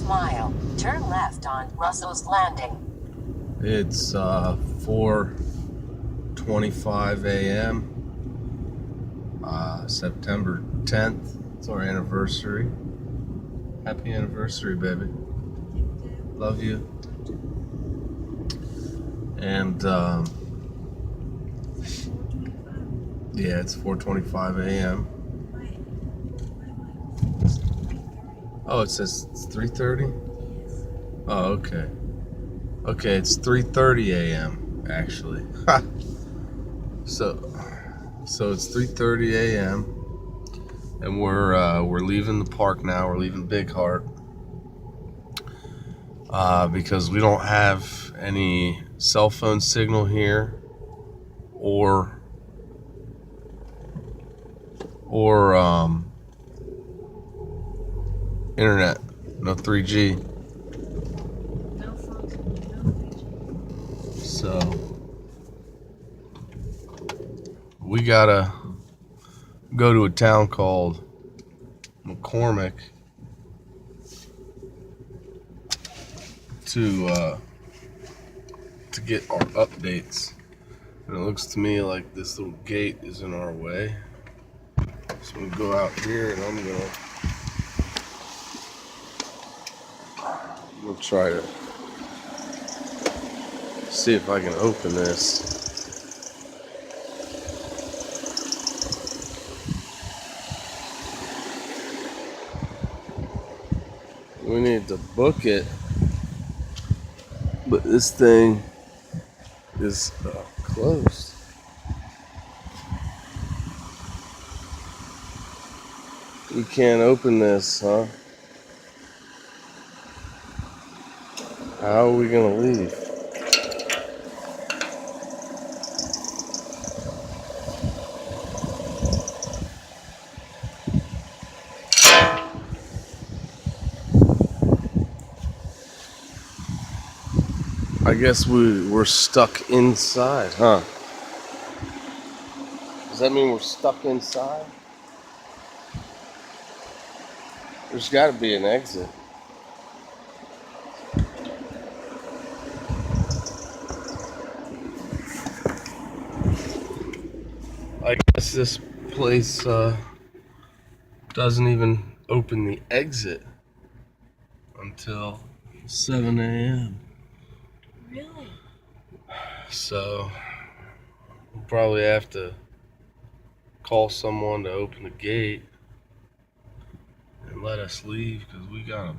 mile, turn left on Russell's Landing. It's 4:25 a.m. September 10th. It's our anniversary. Happy anniversary, baby. Love you. And yeah, it's 4:25 a.m. Oh, it says it's 3:30? Oh, okay. Okay, it's 3:30 a.m. actually. So it's 3:30 a.m. and we're leaving the park now. We're leaving Big Heart because we don't have any cell phone signal here or internet, no 3G. So we gotta go to a town called McCormick to get our updates. And it looks to me like this little gate is in our way. So we'll go out here and I'm gonna try to see if I can open this. We need to book it, but this thing is closed. You can't open this, huh? How are we gonna leave? I guess we're stuck inside, huh? Does that mean we're stuck inside? There's got to be an exit. I guess this place doesn't even open the exit until 7 a.m. Really? So we'll probably have to call someone to open the gate and let us leave because we gotta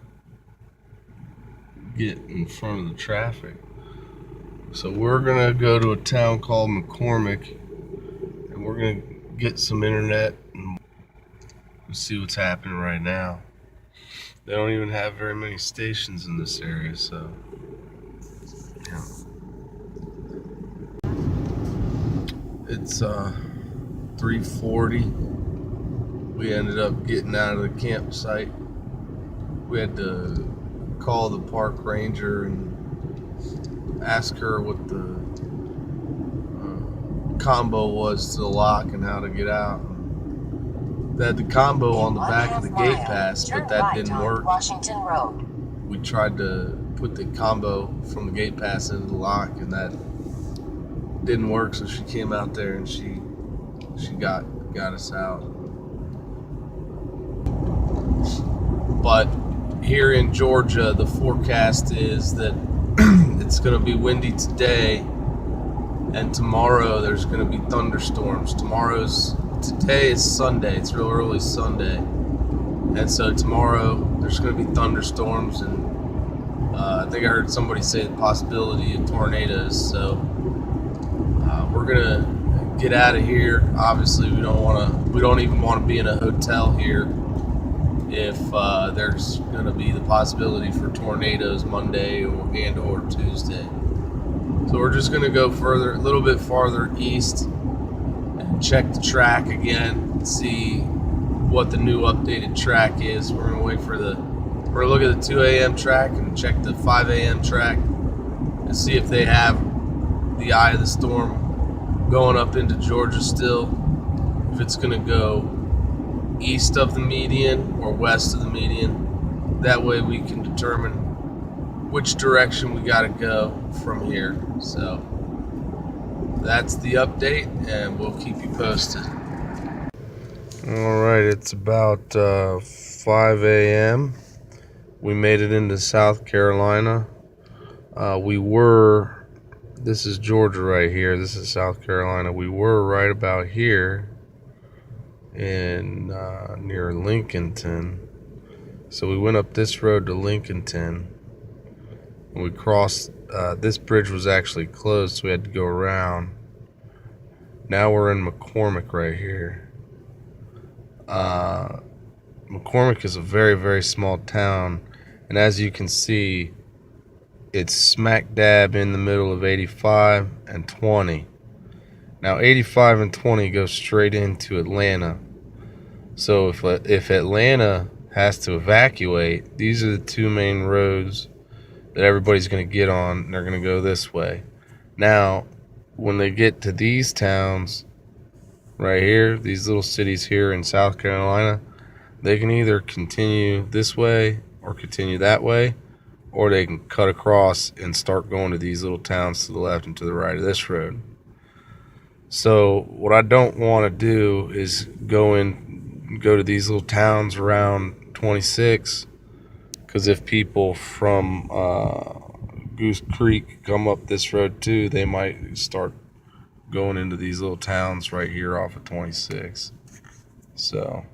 get in front of the traffic. So we're gonna go to a town called McCormick and we're gonna get some internet and see what's happening right now. They don't even have very many stations in this area, so yeah. It's 3:40. We ended up getting out of the campsite. We had to call the park ranger and ask her what the combo was to the lock and how to get out. They had the combo on the back of the gate pass, but that didn't work. Washington Road. We tried to put the combo from the gate pass into the lock and that didn't work, so she came out there and she got us out. But here in Georgia, the forecast is that it's going to be windy today, and tomorrow there's going to be thunderstorms. Today is Sunday. It's real early Sunday, and so tomorrow there's going to be thunderstorms, and I think I heard somebody say the possibility of tornadoes. So we're gonna get out of here. Obviously, we don't even want to be in a hotel here if there's gonna be the possibility for tornadoes Monday or Tuesday. So we're just gonna go a little bit farther east and check the track again, see what the new updated track is. We're gonna we're gonna look at the 2 a.m. track and check the 5 a.m. track and see if they have the eye of the storm going up into Georgia still, if it's going to go east of the median or west of the median. that way we can determine which direction we got to go from here. So that's the update, and we'll keep you posted. All right, it's about 5 a.m. We made it into South Carolina. This is Georgia right here. This is South Carolina. We were right about here in near Lincolnton. So we went up this road to Lincolnton. And we crossed, this bridge was actually closed, so we had to go around. Now we're in McCormick right here. McCormick is a very, very small town. And as you can see, it's smack dab in the middle of 85 and 20. Now 85 and 20 go straight into Atlanta. So if Atlanta has to evacuate, these are the two main roads that everybody's going to get on, and they're going to go this way. Now, when they get to these towns right here, these little cities here in South Carolina, they can either continue this way or continue that way, or they can cut across and start going to these little towns to the left and to the right of this road. So what I don't want to do is go to these little towns around 26, because if people from Goose Creek come up this road too, they might start going into these little towns right here off of 26. So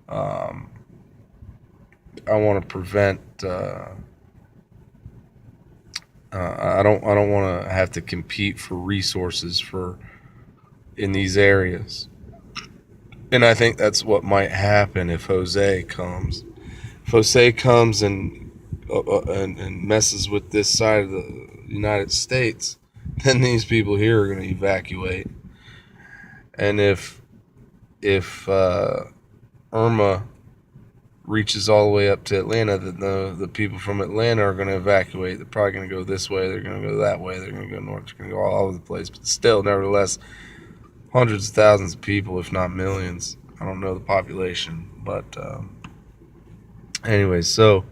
I want to prevent. I don't want to have to compete for resources in these areas, and I think that's what might happen if Jose comes. If Jose comes and messes with this side of the United States, then these people here are going to evacuate. And if Irma reaches all the way up to Atlanta, then the people from Atlanta are going to evacuate. They're probably going to go this way. They're going to go that way. They're going to go north. They're going to go all over the place. But still, nevertheless, hundreds of thousands of people, if not millions. I don't know the population, but anyways, so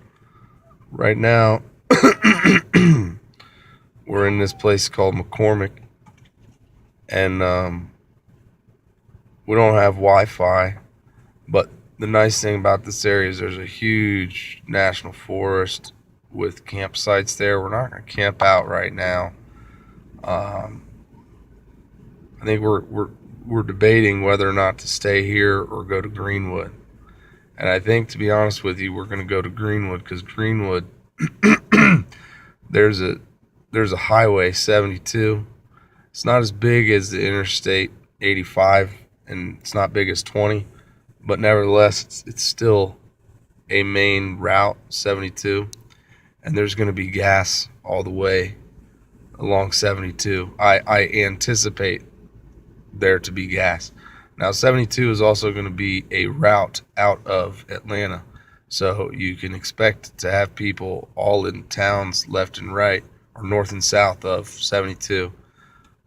right now we're in this place called McCormick, and we don't have Wi-Fi, but the nice thing about this area is there's a huge national forest with campsites there. We're not going to camp out right now. I think we're debating whether or not to stay here or go to Greenwood. And I think, to be honest with you, we're going to go to Greenwood, because Greenwood, there's a highway 72. It's not as big as the Interstate 85, and it's not big as 20, but nevertheless, it's still a main route, 72, and there's going to be gas all the way along 72. I anticipate there to be gas. Now, 72 is also going to be a route out of Atlanta, so you can expect to have people all in towns left and right, or north and south of 72.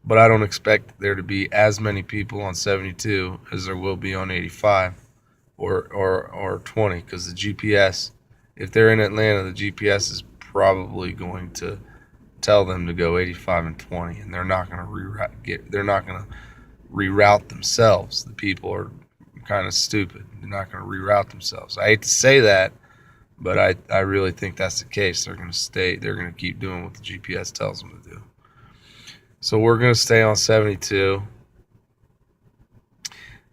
But I don't expect there to be as many people on 72 as there will be on 85 or 20, because the GPS, if they're in Atlanta, the GPS is probably going to tell them to go 85 and 20, and they're not going to reroute themselves. The people are kind of stupid. They're not going to reroute themselves. I hate to say that, but I really think that's the case. They're going to keep doing what the GPS tells them to do. So we're going to stay on 72.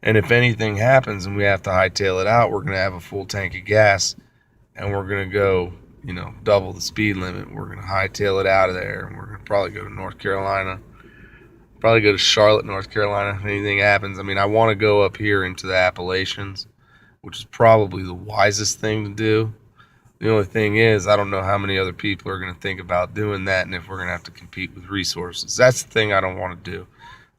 And if anything happens and we have to hightail it out, we're going to have a full tank of gas, and we're going to go, double the speed limit. We're going to hightail it out of there, and we're going to probably go to North Carolina. Probably go to Charlotte, North Carolina, if anything happens. I mean, I want to go up here into the Appalachians, which is probably the wisest thing to do. The only thing is, I don't know how many other people are going to think about doing that, and if we're going to have to compete with resources. That's the thing I don't want to do.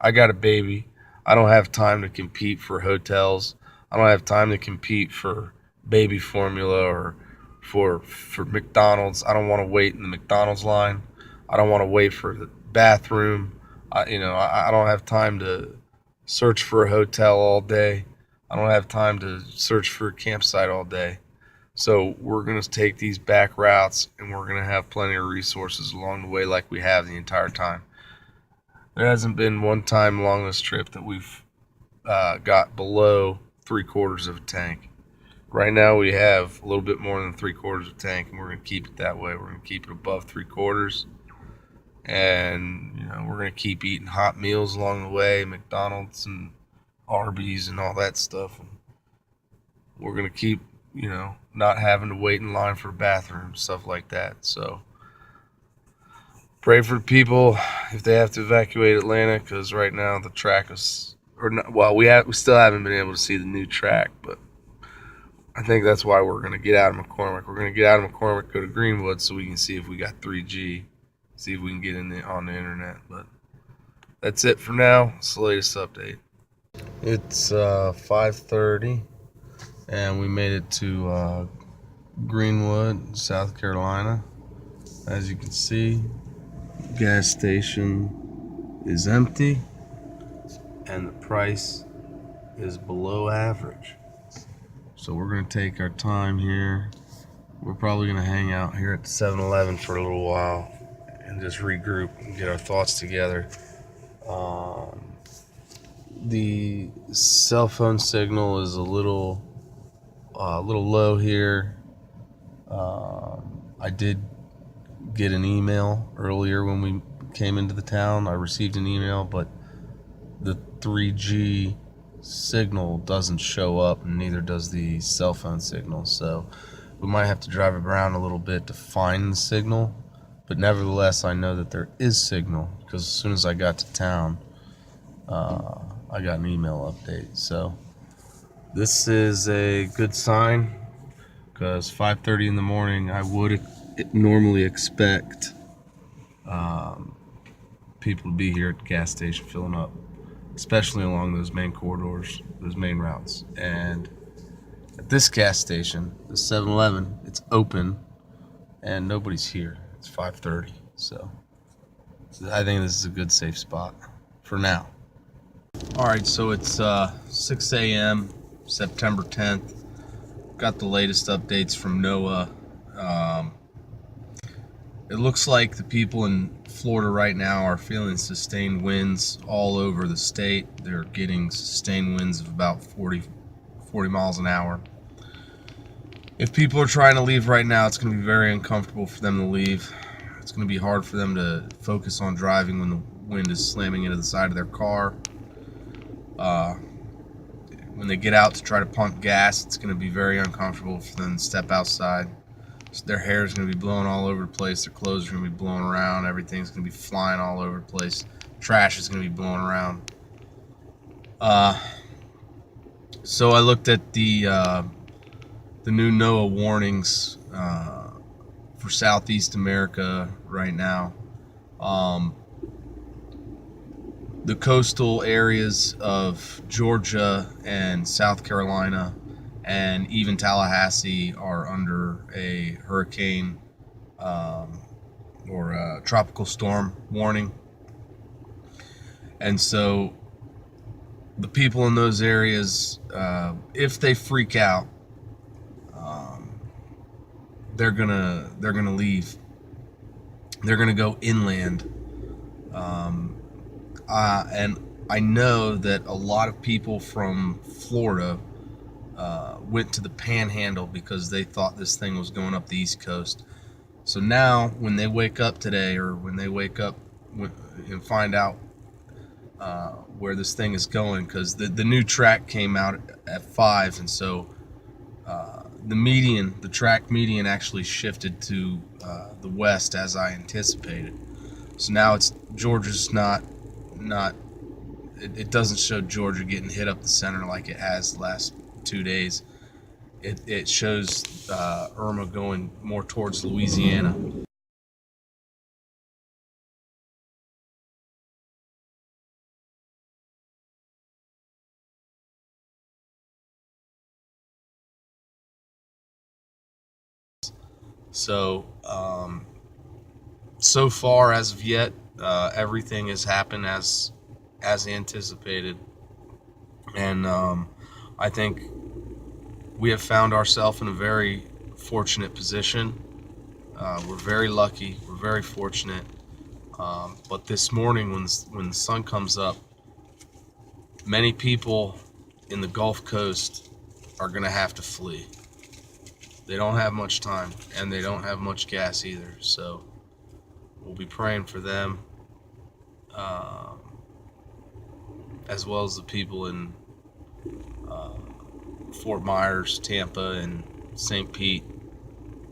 I got a baby. I don't have time to compete for hotels. I don't have time to compete for baby formula or for McDonald's. I don't want to wait in the McDonald's line. I don't want to wait for the bathroom. I don't have time to search for a hotel all day. I don't have time to search for a campsite all day. So we're going to take these back routes, and we're going to have plenty of resources along the way like we have the entire time. There hasn't been one time along this trip that we've got below 3/4 of a tank. Right now we have a little bit more than 3/4 of a tank, and we're going to keep it that way. We're going to keep it above 3/4, and we're going to keep eating hot meals along the way, McDonald's and Arby's and all that stuff. And we're going to keep not having to wait in line for a bathroom, stuff like that. So pray for people if they have to evacuate Atlanta, because right now the track is, or not, well, we still haven't been able to see the new track, but I think that's why we're going to get out of McCormick. We're going to get out of McCormick, go to Greenwood, so we can see if we got 3G, see if we can get on the internet. But that's it for now. It's the latest update. It's 5:30, and we made it to Greenwood, South Carolina. As you can see, gas station is empty, and the price is below average. So we're going to take our time here. We're probably going to hang out here at the 7-Eleven for a little while and just regroup and get our thoughts together. The cell phone signal is a little low here. I did get an email earlier when we came into the town. I received an email, but the 3G signal doesn't show up, and neither does the cell phone signal. So we might have to drive around a little bit to find the signal. But nevertheless, I know that there is signal, because as soon as I got to town, I got an email update. So this is a good sign, because 5:30 in the morning, I would normally expect people to be here at the gas station filling up, especially along those main corridors, those main routes. And at this gas station, the 7-Eleven, it's open and nobody's here. It's 5:30, so I think this is a good safe spot for now. All right, so it's 6 a.m. September 10th. Got the latest updates from NOAA. It looks like the people in Florida right now are feeling sustained winds all over the state. They're getting sustained winds of about 40 miles an hour. If people are trying to leave right now, it's going to be very uncomfortable for them to leave. It's going to be hard for them to focus on driving when the wind is slamming into the side of their car. When they get out to try to pump gas, it's going to be very uncomfortable for them to step outside. So their hair is going to be blowing all over the place. Their clothes are going to be blowing around. Everything's going to be flying all over the place. Trash is going to be blowing around. So I looked at the new NOAA warnings for Southeast America right now. The coastal areas of Georgia and South Carolina and even Tallahassee are under a hurricane or a tropical storm warning. And so the people in those areas, if they freak out, they're gonna leave. They're gonna go inland. And I know that a lot of people from Florida went to the Panhandle because they thought this thing was going up the East Coast. So now, when they wake up today, or when they wake up and find out where this thing is going, because the new track came out at 5, and so the track median actually shifted to the west as I anticipated. So now Georgia's not. It doesn't show Georgia getting hit up the center like it has the last 2 days. It shows Irma going more towards Louisiana. So so far as of yet, everything has happened as anticipated, and I think we have found ourselves in a very fortunate position. We're very lucky. We're very fortunate. But this morning, when the sun comes up, many people in the Gulf Coast are going to have to flee. They don't have much time, and they don't have much gas either. So we'll be praying for them, as well as the people in Fort Myers, Tampa, and St. Pete,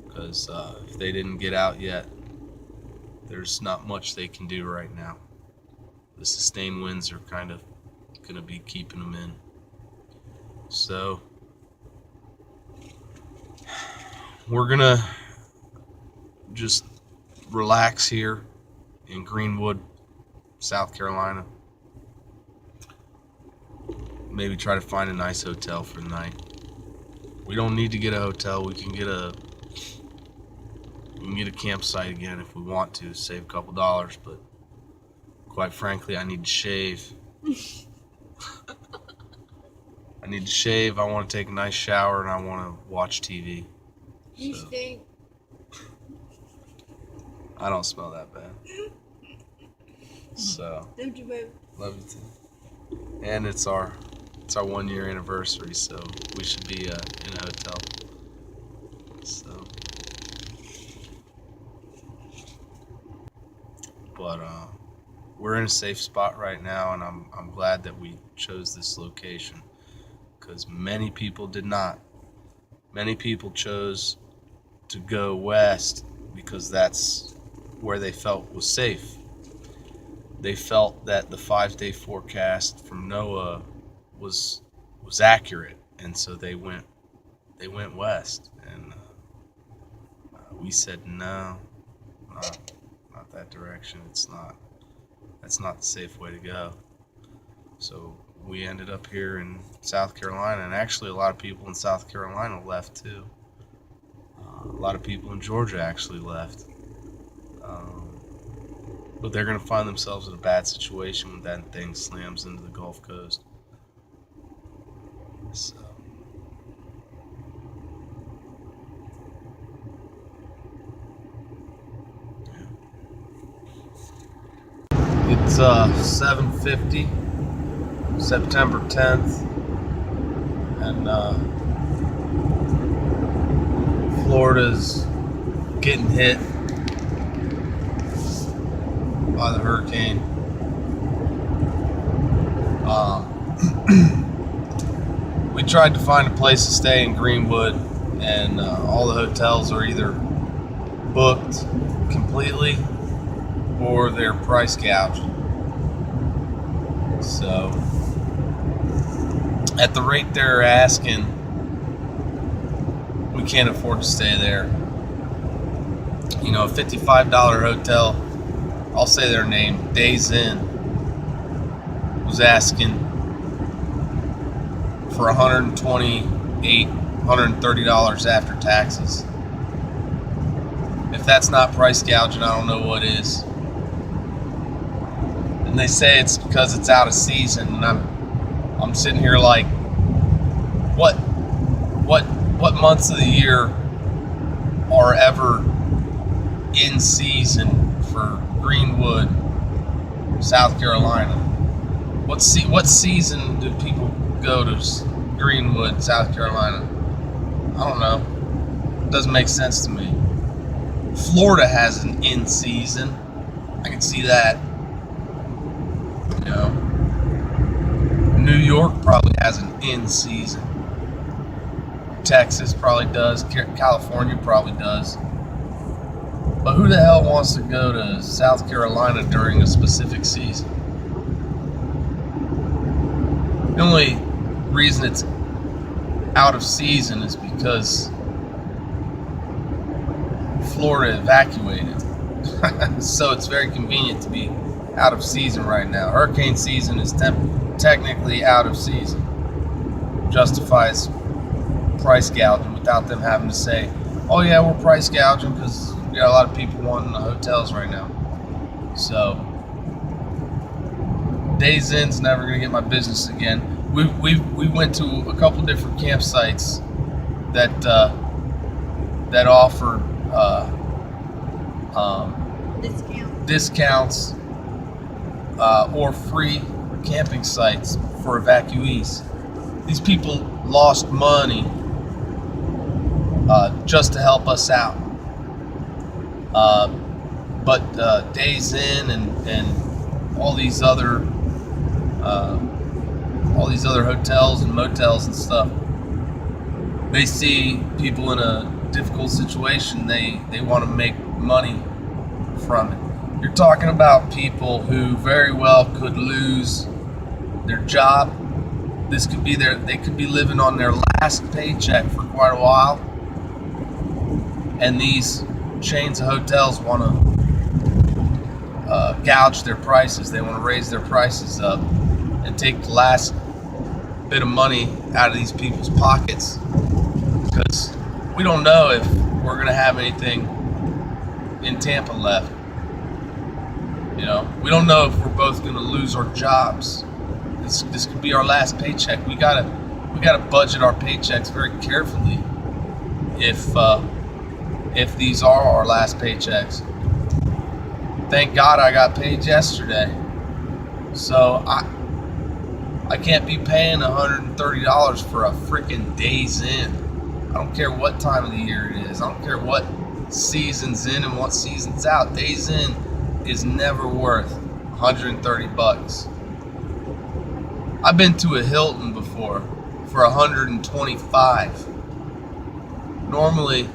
because if they didn't get out yet, there's not much they can do right now. The sustained winds are kind of going to be keeping them in. So we're going to just relax here in Greenwood, South Carolina. Maybe try to find a nice hotel for the night. We don't need to get a hotel. We can get a campsite again if we want to, save a couple dollars, but quite frankly, I need to shave. I need to shave, I want to take a nice shower, and I want to watch TV. You stink. I don't smell that bad. So, Don't you, babe? love you too. And it's our 1 year anniversary, so we should be in a hotel. So, but we're in a safe spot right now, and I'm glad that we chose this location, because many people did not. Many people chose to go west because that's where they felt was safe. They felt that the 5-day forecast from NOAA was accurate, and so they went west. And we said no, not that direction. That's not the safe way to go. So we ended up here in South Carolina, and actually a lot of people in South Carolina left too. A lot of people in Georgia actually left. But they're going to find themselves in a bad situation when that thing slams into the Gulf Coast. So, yeah. It's 7:50, September 10th, and Florida's getting hit by the hurricane. We tried to find a place to stay in Greenwood, and all the hotels are either booked completely or they're price gouged. So at the rate they're asking, we can't afford to stay there. You know, a $55 hotel, I'll say their name, Days Inn, was asking for $128, $130 after taxes. If that's not price gouging, I don't know what is. And they say it's because it's out of season, and I'm sitting here like, what months of the year are ever in season for Greenwood, South Carolina? What season do people go to Greenwood, South Carolina? I don't know. It doesn't make sense to me. Florida has an in season. I can see that. You know, New York probably has an in season. Texas probably does. California probably does. But who the hell wants to go to South Carolina during a specific season? The only reason it's out of season is because Florida evacuated. So it's very convenient to be out of season right now. Hurricane season is technically out of season. Justifies price gouging without them having to say, oh yeah, we're price gouging because we got a lot of people wanting the hotels right now. So Days Inn's never gonna get my business again. We went to a couple different campsites that that offered discounts or free camping sites for evacuees. These people lost money just to help us out. But Days Inn and all these other hotels and motels and stuff, they see people in a difficult situation, they want to make money from it. You're talking about people who very well could lose their job. This could be they could be living on their last paycheck for quite a while, and these chains of hotels want to gouge their prices. They want to raise their prices up and take the last bit of money out of these people's pockets, because we don't know if we're going to have anything in Tampa left. You know, we don't know if we're both going to lose our jobs. This could be our last paycheck. We gotta budget our paychecks very carefully if these are our last paychecks. Thank God I got paid yesterday, so I can't be paying $130 for a freaking Days Inn. I don't care what time of the year it is. I don't care what season's in and what season's out. Days Inn is never worth $130. I've been to a Hilton before for $125. Normally,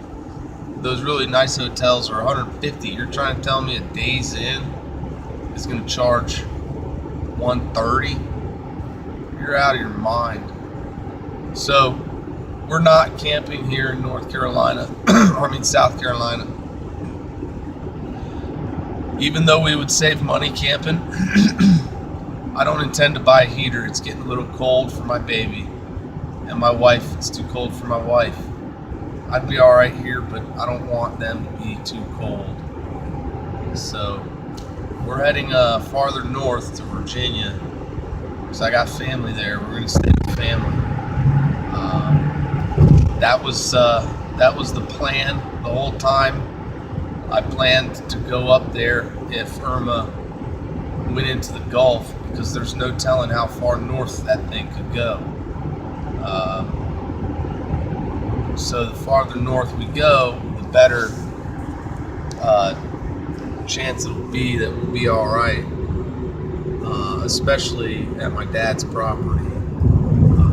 those really nice hotels are $150. You're trying to tell me a Days Inn is going to charge $130? You're out of your mind. So, we're not camping here in North Carolina, South Carolina. Even though we would save money camping, I don't intend to buy a heater. It's getting a little cold for my baby. And my wife, it's too cold for my wife. I'd be all right here, but I don't want them to be too cold. So we're heading farther north to Virginia, because I got family there. We're going to stay with family. That was the plan the whole time. I planned to go up there if Irma went into the Gulf, because there's no telling how far north that thing could go. So the farther north we go, the better chance it will be that we'll be all right, especially at my dad's property.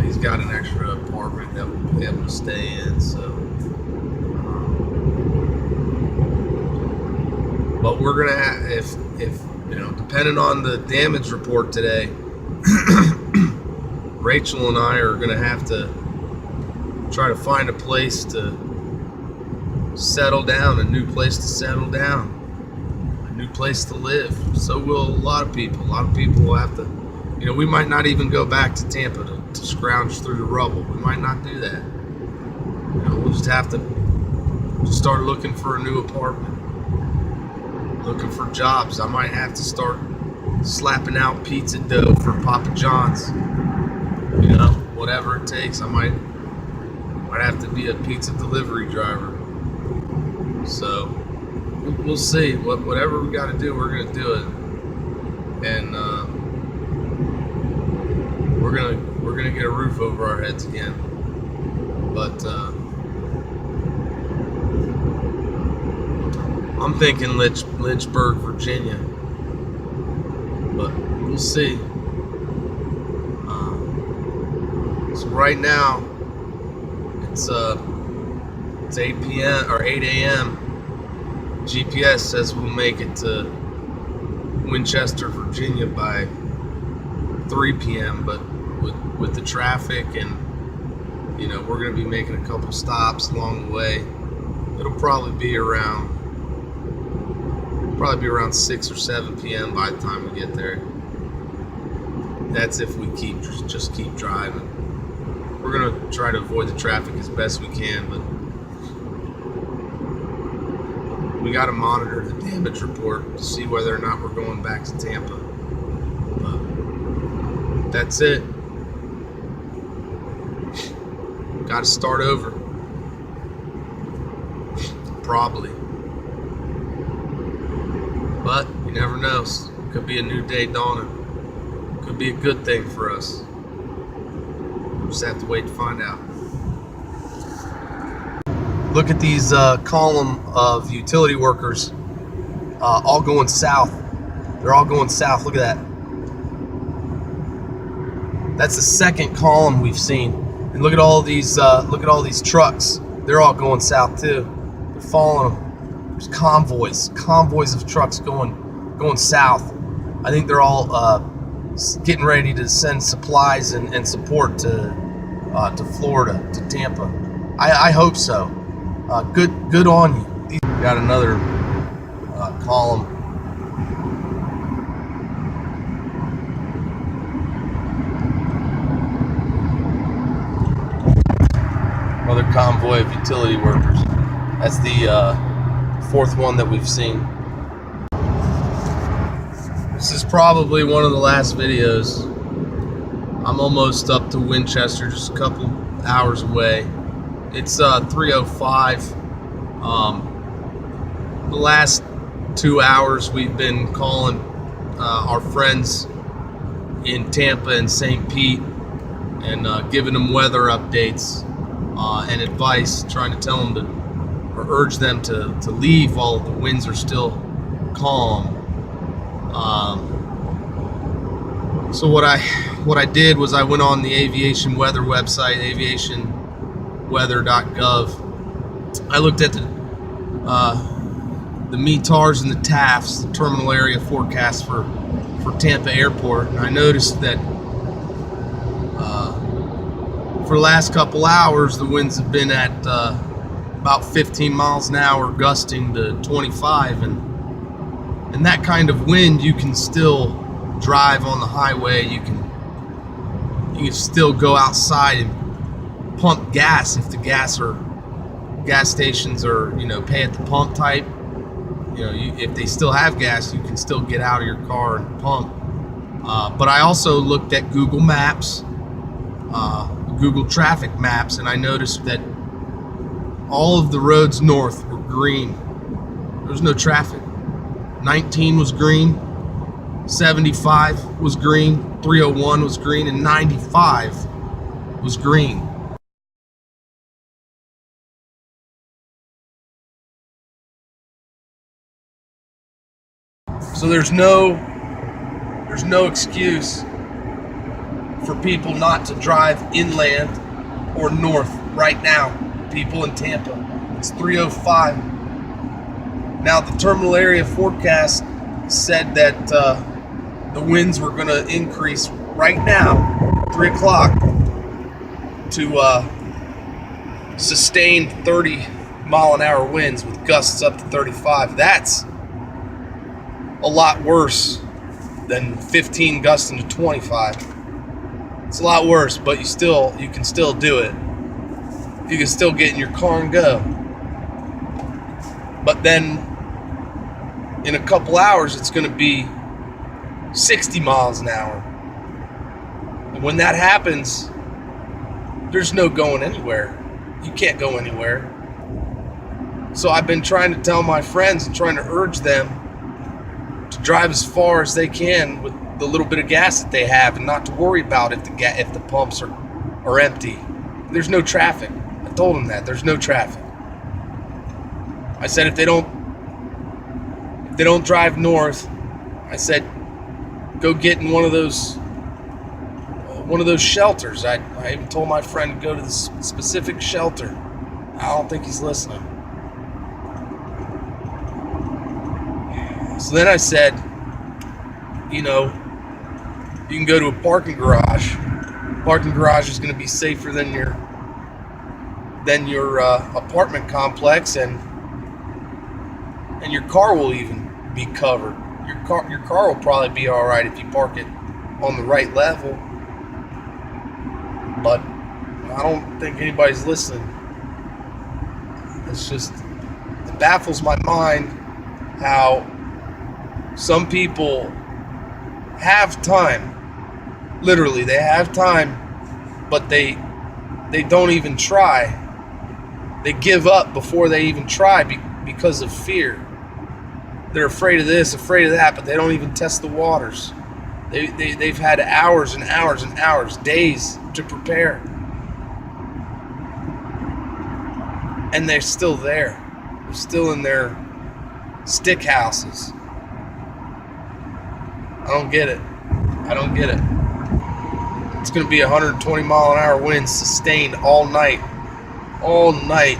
He's got an extra apartment that we'll be able to stay in. So, but we're gonna have, if depending on the damage report today, Rachel and I are gonna have to try to find a place to settle down, a new place to settle down, a new place to live. So will a lot of people. A lot of people will have to, we might not even go back to Tampa to scrounge through the rubble. We might not do that. We'll just have to start looking for a new apartment, looking for jobs. I might have to start slapping out pizza dough for Papa John's. Whatever it takes. I might have to be a pizza delivery driver. So we'll see. Whatever we got to do, we're gonna do it, and we're gonna get a roof over our heads again. But I'm thinking Lynchburg, Virginia, but we'll see. So right now, it's 8 p.m. or 8 a.m. GPS says we'll make it to Winchester, Virginia by 3 p.m. But with the traffic and we're going to be making a couple stops along the way, it'll probably be around 6 or 7 p.m. by the time we get there. That's if we just keep driving. We're going to try to avoid the traffic as best we can, but we got to monitor the damage report to see whether or not we're going back to Tampa. But that's it. Got to start over. probably. But you never know. Could be a new day dawning. Could be a good thing for us. We'll just have to wait to find out. Look at these column of utility workers all going south. They're all going south. Look at that. That's the second column we've seen. And look at all these trucks. They're all going south too. They're following them. There's convoys of trucks going south. I think they're all getting ready to send supplies and support to Florida, to Tampa. I hope so. Good on you. Got another column. Another convoy of utility workers. That's the fourth one that we've seen. This is probably one of the last videos. I'm almost up to Winchester, just a couple hours away. It's 3:05. The last 2 hours we've been calling our friends in Tampa and St. Pete and giving them weather updates and advice, trying to tell them or urge them to leave while the winds are still calm. So what I did was I went on the aviation weather website, aviationweather.gov. I looked at the METARs and the TAFs, the terminal area forecast for Tampa Airport, and I noticed that for the last couple hours the winds have been at about 15 miles an hour, gusting to 25, and that kind of wind, you can still drive on the highway. You can still go outside and pump gas if the gas stations are, pay at the pump type. If they still have gas, you can still get out of your car and pump. But I also looked at Google Maps, Google traffic maps, and I noticed that all of the roads north were green. There was no traffic. 19 was green, 75 was green, 301 was green, and 95 was green. So there's no excuse for people not to drive inland or north right now. People in Tampa, it's 3:05. Now the terminal area forecast said that the winds were going to increase right now, 3 o'clock, to sustained 30-mile-an-hour winds with gusts up to 35. That's a lot worse than 15 gusting to 25. It's a lot worse, but you can still do it. You can still get in your car and go. But then in a couple hours it's going to be 60 miles an hour. And when that happens, there's no going anywhere. You can't go anywhere. So I've been trying to tell my friends and trying to urge them to drive as far as they can with the little bit of gas that they have, and not to worry about if the pumps are empty. There's no traffic. I told them that there's no traffic. I said if they don't drive north, I said go get in one of those shelters. I even told my friend to go to this specific shelter. I don't think he's listening. So then I said, you can go to a parking garage. Parking garage is going to be safer than your apartment complex, and your car will even be covered. Your car will probably be all right if you park it on the right level. But I don't think anybody's listening. It baffles my mind how some people have time. Literally, they have time, but they don't even try. They give up before they even try because of fear. They're afraid of this, afraid of that, but they don't even test the waters. They've had hours and hours and hours, days to prepare. And they're still there. They're still in their stick houses. I don't get it. I don't get it. It's going to be 120 mile an hour winds sustained all night. All night.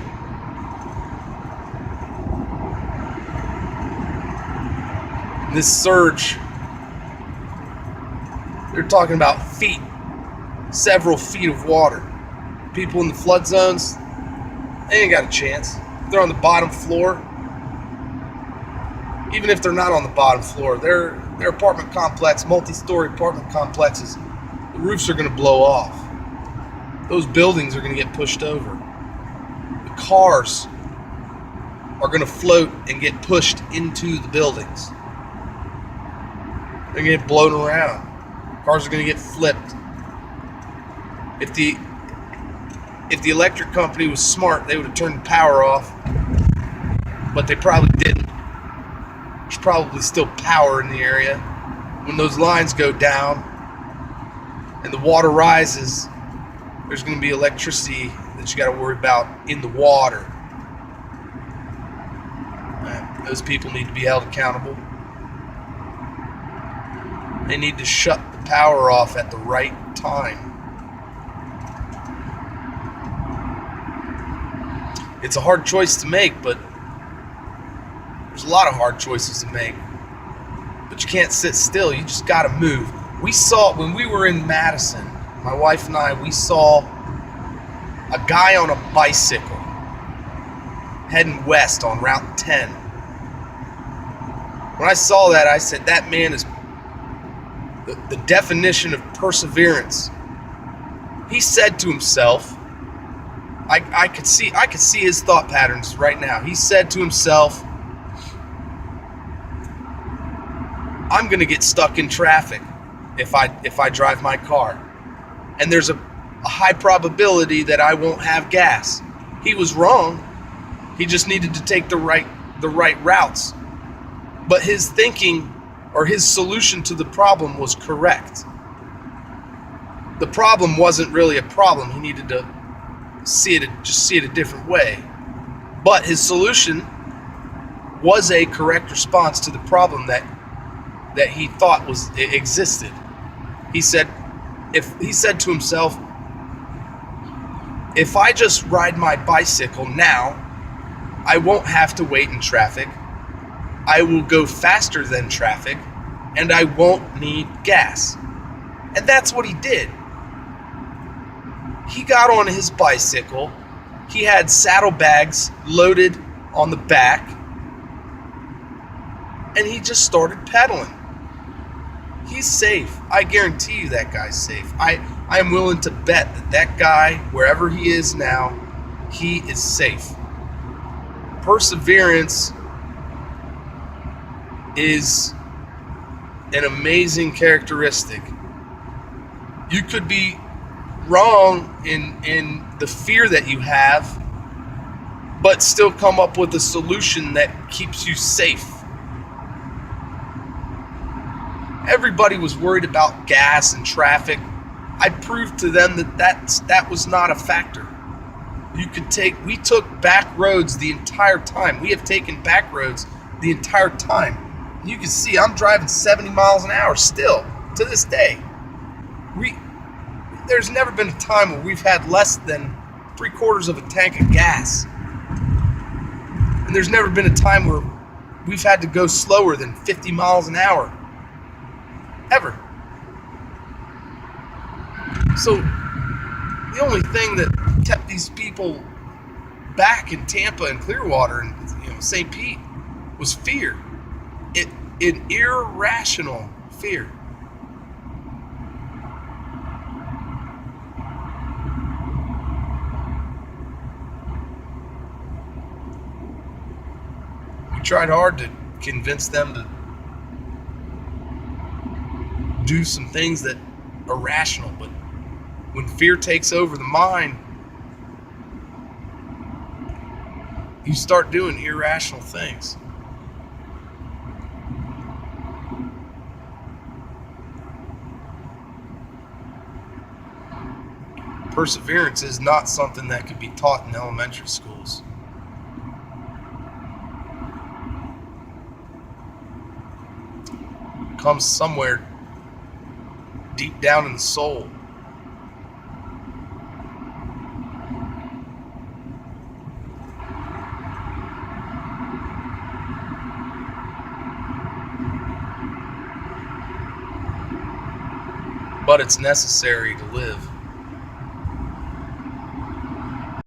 This surge, they're talking about feet, several feet of water. People in the flood zones, they ain't got a chance. They're on the bottom floor. Even if they're not on the bottom floor, their apartment complex, multi-story apartment complexes, the roofs are going to blow off. Those buildings are going to get pushed over. The cars are going to float and get pushed into the buildings. They're going to get blown around. Cars are going to get flipped. If the electric company was smart, they would have turned the power off. But they probably didn't. There's probably still power in the area. When those lines go down and the water rises, there's going to be electricity that you got to worry about in the water. Those people need to be held accountable. They need to shut the power off at the right time. It's a hard choice to make, but there's a lot of hard choices to make. But you can't sit still. You just got to move. We saw, when we were in Madison, my wife and I, we saw a guy on a bicycle heading west on Route 10. When I saw that, I said, that man is the definition of perseverance. He said to himself, I could see his thought patterns right now. He said to himself, I'm going to get stuck in traffic if I drive my car. And there's a high probability that I won't have gas. He was wrong. He just needed to take the right routes. But his thinking or his solution to the problem was correct. The problem wasn't really a problem. He needed to see it a different way. But his solution was a correct response to the problem that he thought existed. He said to himself, if I just ride my bicycle now, I won't have to wait in traffic. I will go faster than traffic, and I won't need gas. And that's what he did. He got on his bicycle. He had saddlebags loaded on the back, and he just started pedaling. He's safe. I guarantee you that guy's safe. I am willing to bet that guy, wherever he is now, he is safe. Perseverance is an amazing characteristic. You could be wrong in the fear that you have, but still come up with a solution that keeps you safe. Everybody was worried about gas and traffic. I proved to them that was not a factor. We took back roads the entire time. We have taken back roads the entire time. You can see I'm driving 70 miles an hour still to this day. There's never been a time where we've had less than 3/4 of a tank of gas. And there's never been a time where we've had to go slower than 50 miles an hour. Ever. So the only thing that kept these people back in Tampa and Clearwater and St. Pete was fear. An irrational fear. We tried hard to convince them to do some things that are rational, but when fear takes over the mind, you start doing irrational things. Perseverance is not something that could be taught in elementary schools. It comes somewhere deep down in the soul. But it's necessary to live.